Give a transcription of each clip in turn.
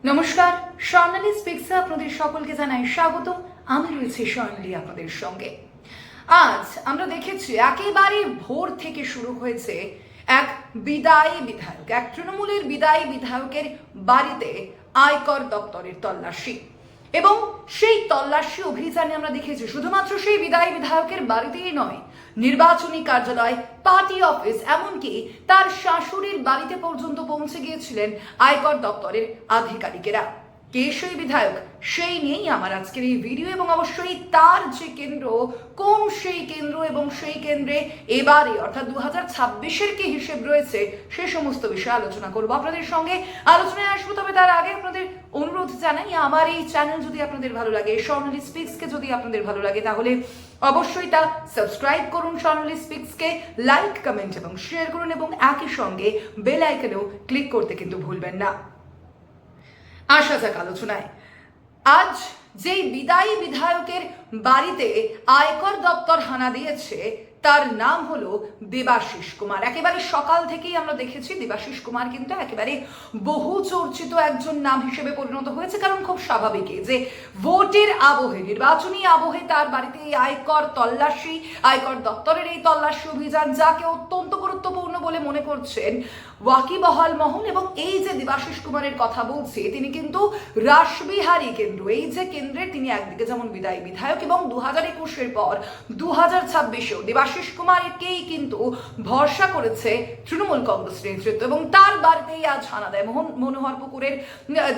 নমস্কার, স্বর্ণালী স্পিক্সে আপনাদের সকলকে জানাই স্বাগত। আমি রয়েছি স্বর্ণালী আপনাদের সঙ্গে। আজ আমরা দেখেছি একেবারে ভোর থেকে শুরু হয়েছে এক বিদায়ী বিধায়ক, এক তৃণমূলের বিদায়ী বিধায়কের বাড়িতে আয়কর দপ্তরের তল্লাশি, এবং সেই তল্লাশি অভিযানে আমরা দেখেছি শুধুমাত্র সেই বিদায়ী বিধায়কের বাড়িতেই নয়, নির্বাচনী কার্যালয়, পার্টি অফিস, এমনকি তার শাশুড়ির বাড়িতে পর্যন্ত পৌঁছে গিয়েছিলেন আয়কর দপ্তরের আধিকারিকেরা। কে সেই বিধায়ক, সেই নিয়েই আমার আজকের এই ভিডিও, এবং অবশ্যই তার যে কেন্দ্র, কোন সেই কেন্দ্র এবং সেই কেন্দ্রে এবারে অর্থাৎ 2026-এর কি হিসেব রয়েছে, সে সমস্ত বিষয়ে আলোচনা করবো আপনাদের সঙ্গে। আলোচনায় আসবো, তবে তার আগে আপনাদের অনুরোধ জানাই, আমার এই চ্যানেল যদি আপনাদের ভালো লাগে, স্বর্ণালী স্পিক্সকে যদি আপনাদের ভালো লাগে, তাহলে অবশ্যই তা সাবস্ক্রাইব করুন স্বর্ণালী স্পিক্সকে, লাইক, কমেন্ট এবং শেয়ার করুন, এবং একই সঙ্গে বেল আইকনেও ক্লিক করতে কিন্তু ভুলবেন না। আসা যাক আলোচনায়। আজ যেই বিদায়ী বিধায়কের বাড়িতে আয়কর দপ্তর হানা দিয়েছে, তার নাম হলো দেবাশিস কুমার। একেবারে সকাল থেকেই আমরা দেখেছি দেবাশিস কুমার কিন্তু একেবারে বহু চর্চিত একজন নাম হিসেবে পরিণত হয়েছে, কারণ খুব স্বাভাবিকই যে ভোটের আবহে, নির্বাচনী আবহে তার বাড়িতে এই আয়কর তল্লাশি, আয়কর দপ্তরের এই তল্লাশি অভিযান, যাকে অত্যন্ত গুরুত্বপূর্ণ বলে মনে করছেন ওয়াকিবহাল মহল। এবং এই যে দেবাশিস কুমারের কথা বলছি, তিনি কিন্তু রাসবিহারী কেন্দ্র, এই যে কেন্দ্রের তিনি একদিকে যেমন বিদায়ী বিধায়ক, এবং 2021-এর পর 2026-এও দেবাশিস কুমারকেই কিন্তু ভরসা করেছে তৃণমূল কংগ্রেস নেতৃত্ব, এবং তার বাড়িতেই আজ হানা দেয় মনোহরপুকুরের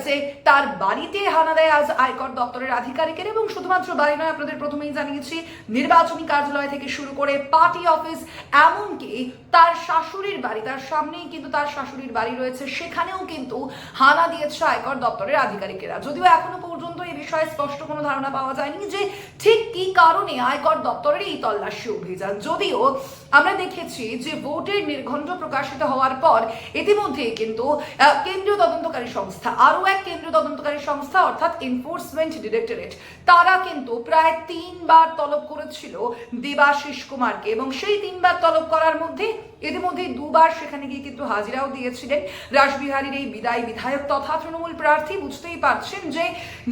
যে তার বাড়িতে হানা দেয় আজ আয়কর দপ্তরের আধিকারিকের। এবং শুধুমাত্র বাড়ি নয়, আপনাদের প্রথমেই জানিয়েছি নির্বাচনী কার্যালয় থেকে শুরু করে পার্টি অফিস, এমনকি তার শাশুড়ির বাড়ি, তার সামনেই কিন্তু তার শাশুড়ির বাড়ি রয়েছে, সেখানেও কিন্তু হানা দিয়েছে আয়কর দপ্তরের আধিকারিকেরা। যদিও এখনো পর্যন্ত এই বিষয়ে স্পষ্ট কোনো ধারণা পাওয়া যায়নি যে ঠিক কি কারণে আয়কর দপ্তরের এই তল্লাশি অভিযান। যদিও আমরা দেখেছি যে ভোটের নির্ঘণ্ট প্রকাশিত হওয়ার পর ইতিমধ্যে কিন্তু কেন্দ্রীয় তদন্তকারী সংস্থা, আরো এক কেন্দ্রীয় তদন্তকারী সংস্থা অর্থাৎ এনফোর্সমেন্ট ডিরেক্টরেট, তারা কিন্তু প্রায় 3বার তলব করেছিল দেবাশিস কুমারকে, এবং সেই 3বার তলব করার মধ্যে ইতিমধ্যে 2বার সেখানে গিয়ে কিন্তু হাজিরাও দিয়েছিলেন রাসবিহারীর এই বিদায়ী বিধায়ক তথা তৃণমূল প্রার্থী। বুঝতেই পারছেন যে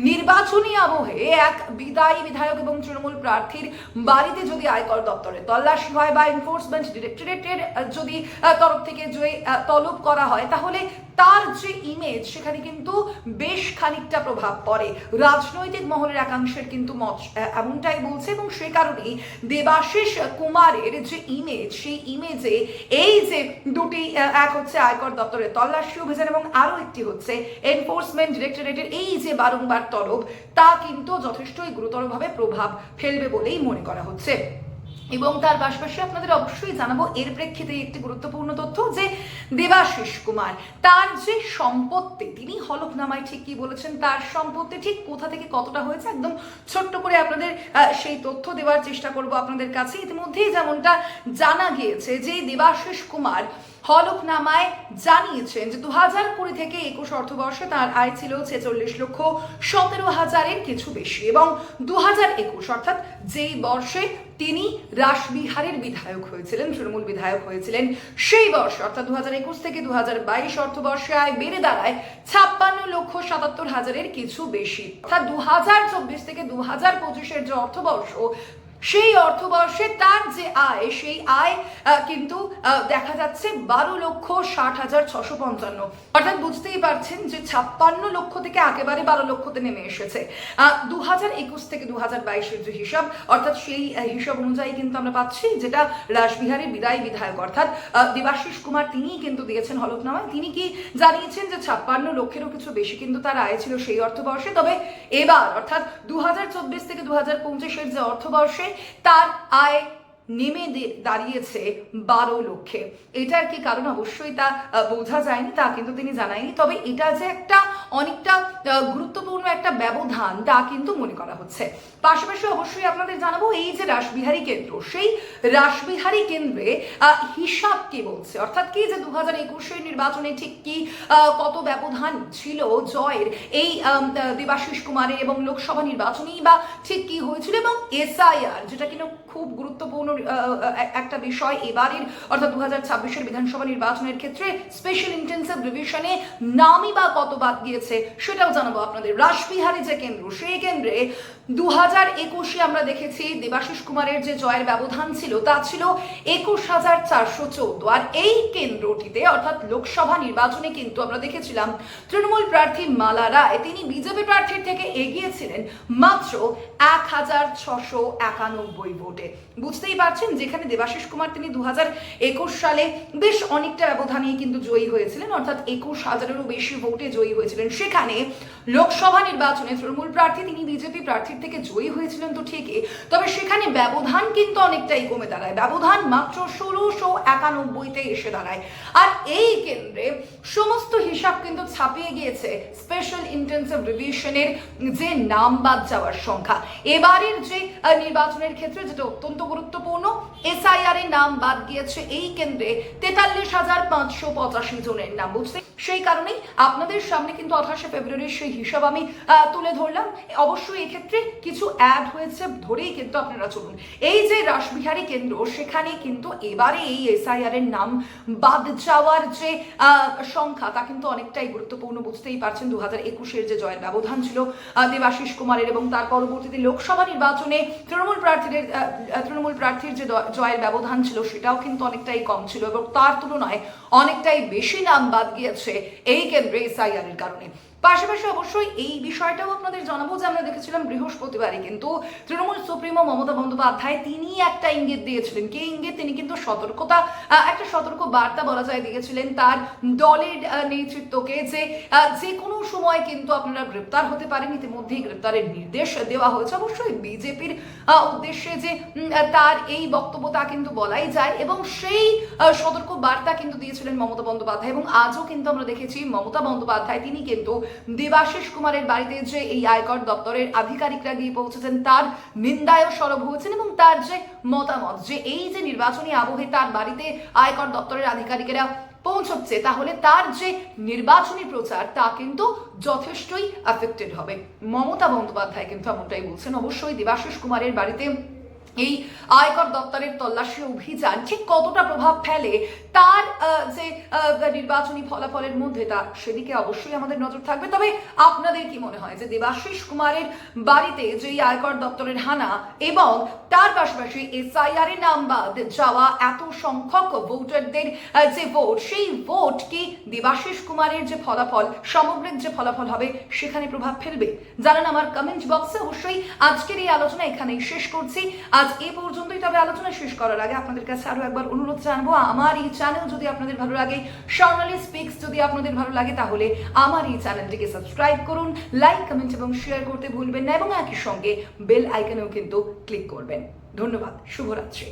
নির্বাচনী আবহে এক বিদায়ী বিধায়ক এবং তৃণমূল প্রার্থীর বাড়িতে যদি আয়কর দপ্তরে তল্লাশি হয় বা এনফোর্সমেন্ট ডিরেক্টরেটের যদি তরফ থেকে যে তলব করা হয়, তাহলে তার যে ইমেজ, সেখানে কিন্তু বেশ খানিকটা প্রভাব পড়ে। রাজনৈতিক মহলের একাংশের কিন্তু মত এমনটাই বলছে, এবং সে কারণেই দেবাশিস কুমারের যে ইমেজ, সেই ইমেজে এই যে দুটি, এক হচ্ছে আয়কর দপ্তরের তল্লাশি অভিযান এবং আরো একটি হচ্ছে এনফোর্সমেন্ট ডিরেক্টরেটের এই যে বারংবার তলব, তা কিন্তু যথেষ্টই গুরুতরভাবে প্রভাব ফেলবে বলেই মনে করা হচ্ছে। এবং তার পাশাপাশি আপনাদের অবশ্যই জানাবো এর প্রেক্ষিতে একটি গুরুত্বপূর্ণ তথ্য, যে দেবাশিস কুমার তার যে সম্পত্তি, তিনি হলফনামায় ঠিক কি বলেছেন, তার সম্পত্তি ঠিক কোথা থেকে কতটা হয়েছে, একদম ছোট্ট করে আপনাদের সেই তথ্য দেওয়ার চেষ্টা করব আপনাদের কাছে। ইতিমধ্যেই যেমনটা জানা গিয়েছে যে দেবাশিস কুমার হলফনামায় জানিয়েছেন যে 2020 থেকে 21 অর্থবর্ষে তার আয় ছিল 46,17,000-এর কিছু বেশি, এবং 2021 অর্থাৎ যেই বর্ষে তিনি রাসবিহারীর বিধায়ক হয়েছিলেন, তৃণমূল বিধায়ক হয়েছিলেন, সেই বর্ষে অর্থাৎ 2021 থেকে 2022 অর্থবর্ষে আয় বেড়ে দাঁড়ায় 56,77,000-এর কিছু বেশি। অর্থাৎ 2024 থেকে 2025-এর যে অর্থবর্ষ, সেই অর্থবর্ষে তার যে আয়, সেই আয় কিন্তু দেখা যাচ্ছে 12,60,655। অর্থাৎ বুঝতেই পারছেন যে 56 লক্ষ থেকে একেবারে 12 লক্ষতে নেমে এসেছে। 2021 থেকে 2022-এর যে হিসাব, অর্থাৎ সেই হিসাব অনুযায়ী কিন্তু আমরা পাচ্ছি, যেটা রাসবিহারীর বিদায়ী বিধায়ক অর্থাৎ দেবাশিস কুমার তিনিই কিন্তু দিয়েছেন হলফনামায়। তিনি কি জানিয়েছেন যে 56 লক্ষেরও কিছু বেশি কিন্তু তার আয় ছিল সেই অর্থবর্ষে। তবে এবার অর্থাৎ 2024 থেকে 2025-এর যে অর্থবর্ষে তার আয় নেমে দাঁড়িয়েছে 12 লক্ষে। এটার কি কারণ অবশ্যই তা বোঝা যায়নি, তা কিন্তু তিনি জানায়নি। তবে এটা যে একটা অনেকটা গুরুত্বপূর্ণ একটা ব্যবধান, তা কিন্তু মনে করা হচ্ছে। পাশাপাশি অবশ্যই আপনাদের জানাবো এই যে রাসবিহারী কেন্দ্র, সেই রাসবিহারী কেন্দ্রে হিসাব কি বলছে, অর্থাৎ কি যে 2021-এর নির্বাচনে ঠিক কি কত ব্যবধান ছিল জয়ের এই দেবাশিস কুমারের, এবং লোকসভা নির্বাচনেই বা ঠিক কি হয়েছিল, এবং এসআইআর, যেটা কিন্তু খুব গুরুত্বপূর্ণ একটা বিষয় এবারের অর্থাৎ 2026-এর বিধানসভা নির্বাচনের ক্ষেত্রে স্পেশাল ইন্টেন্সিভ রিভিশনে নামই বা কত বাদ গিয়েছে সেটাও জানাবো আপনাদের। রাসবিহারী যে কেন্দ্র, সেই কেন্দ্রে 2021-এ আমরা দেখেছি দেবাশিস কুমারের যে জয়ের ব্যবধান ছিল তা ছিল 21,414। আর এই কেন্দ্রটিতে অর্থাৎ লোকসভা নির্বাচনে কিন্তু আমরা দেখেছিলাম তৃণমূল প্রার্থী মালা রায় তিনি বিজেপি প্রার্থীর থেকে এগিয়েছিলেন মাত্র 1,691 ভোটে। বুঝতেই পারছেন, যেখানে দেবাশিস কুমার তিনি 2021 সালে বেশ অনেকটা ব্যবধানেই কিন্তু জয়ী হয়েছিলেন, অর্থাৎ 21,000-এরও বেশি ভোটে জয়ী হয়েছিলেন। সেখানে লোকসভা নির্বাচনে তৃণমূল প্রার্থী তিনি বিজেপি প্রার্থীর থেকে জয়ী হয়েছিলেন তো ঠিকই, তবে সেখানে ব্যবধান কিন্তু অনেকটাই কমে দাঁড়ায়, ব্যবধান মাত্র 1,691-তে এসে দাঁড়ায়। আর এই কেন্দ্রে সমস্ত হিসাব কিন্তু ছাপিয়ে গিয়েছে স্পেশাল ইন্টেন্সিভ রিভিশনের যে নাম বাদ যাওয়ার সংখ্যা। এবারের যে নির্বাচনের ক্ষেত্রে যেটা অত্যন্ত গুরুত্বপূর্ণ, এসআইআর এর নাম বাদ গিয়েছে এই কেন্দ্রে 43,585 জনের নাম। বুঝতে সেই কারণেই আপনাদের সামনে কিন্তু 28শে ফেব্রুয়ারির সেই হিসাব আমি তুলে ধরলাম। অবশ্যই এক্ষেত্রে কিছু অ্যাড হয়েছে ধরেই কিন্তু আপনারা চলুন। এই যে রাসবিহারী কেন্দ্র, সেখানে কিন্তু এবারে এই এসআইআর এর নাম বাদ যাওয়ার যে সংখ্যা তা কিন্তু অনেকটাই গুরুত্বপূর্ণ। বুঝতেই পারছেন 2021-এর যে জয়ের ব্যবধান ছিল দেবাশিস কুমারের, এবং তার পরবর্তীতে লোকসভা নির্বাচনে তৃণমূল প্রার্থীর যে জয়ের ব্যবধান ছিল সেটাও কিন্তু অনেকটাই কম ছিল, এবং তার তুলনায় অনেকটাই বেশি নাম বাদ গিয়েছে এই কেন্দ্রে এসআইআর এর কারণে। পাশাপাশি অবশ্যই এই বিষয়টাও আপনাদের জানাবো যে আমরা দেখেছিলাম বৃহস্পতিবারে কিন্তু তৃণমূল সুপ্রিমো মমতা বন্দ্যোপাধ্যায় তিনি একটা ইঙ্গিত দিয়েছিলেন। কি ইঙ্গিত? তিনি কিন্তু একটা সতর্ক বার্তা বলা যায় দিয়েছিলেন তার দলের নেতৃত্বকে, যে কোনো সময় কিন্তু আপনারা গ্রেপ্তার হতে পারেন। ইতিমধ্যেই গ্রেপ্তারের নির্দেশ দেওয়া হয়েছে। অবশ্যই বিজেপির উদ্দেশ্যে যে তার এই বক্তব্য তা কিন্তু বলাই যায়, এবং সেই সতর্ক বার্তা কিন্তু দিয়েছিলেন মমতা বন্দ্যোপাধ্যায়। এবং আজও কিন্তু আমরা দেখেছি মমতা বন্দ্যোপাধ্যায় তিনি কিন্তু দেবাশিস কুমারের বাড়িতে যে এই আয়কর দপ্তরের আধিকারিকরা গিয়ে পৌঁছেছেন তার নিন্দায়ও সরব হয়েছেন, এবং তার যে মতামত যে এই যে নির্বাচনী আবহে তার বাড়িতে আয়কর দপ্তরের আধিকারিকেরা পৌঁছচ্ছে, তাহলে তার যে নির্বাচনী প্রচার তা কিন্তু যথেষ্টই এফেক্টেড হবে। মমতা বন্দ্যোপাধ্যায় কিন্তু এমনটাই বলছেন। অবশ্যই দেবাশিস কুমারের বাড়িতে এই আয়কর দপ্তরের তল্লাশি অভিযান ঠিক কতটা প্রভাব ফেলে তার যে নির্বাচনী ফলাফলের মধ্যে, তা সেদিকে অবশ্যই আমাদের নজর থাকবে। তবে আপনাদের কি মনে হয় যে দেবাশিস কুমারের বাড়িতে যে আয়কর দপ্তরের হানা এবং তার পাশাপাশি এসআইআর এর নাম বাদ যাওয়া এত সংখ্যক ভোটারদের যে ভোট, সেই ভোট কি দেবাশিস কুমারের যে ফলাফল, সামগ্রিক যে ফলাফল হবে সেখানে প্রভাব ফেলবে? জানান আমার কমেন্ট বক্সে। অবশ্যই আজকের এই আলোচনা এখানেই শেষ করছি। আজ এই পর্যন্তই। তবে আলোচনা শেষ করার আগে আপনাদের কাছে আরো একবার অনুরোধ জানাবো, আমার এই চ্যানেল যদি আপনাদের ভালো লাগে, স্বর্ণালী স্পিক্স যদি আপনাদের ভালো লাগে, তাহলে আমার এই চ্যানেলটিকে সাবস্ক্রাইব করুন, লাইক, কমেন্ট এবং শেয়ার করতে ভুলবেন না, এবং একই সঙ্গে বেল আইকনেও কিন্তু ক্লিক করবেন। ধন্যবাদ। শুভরাত্রি।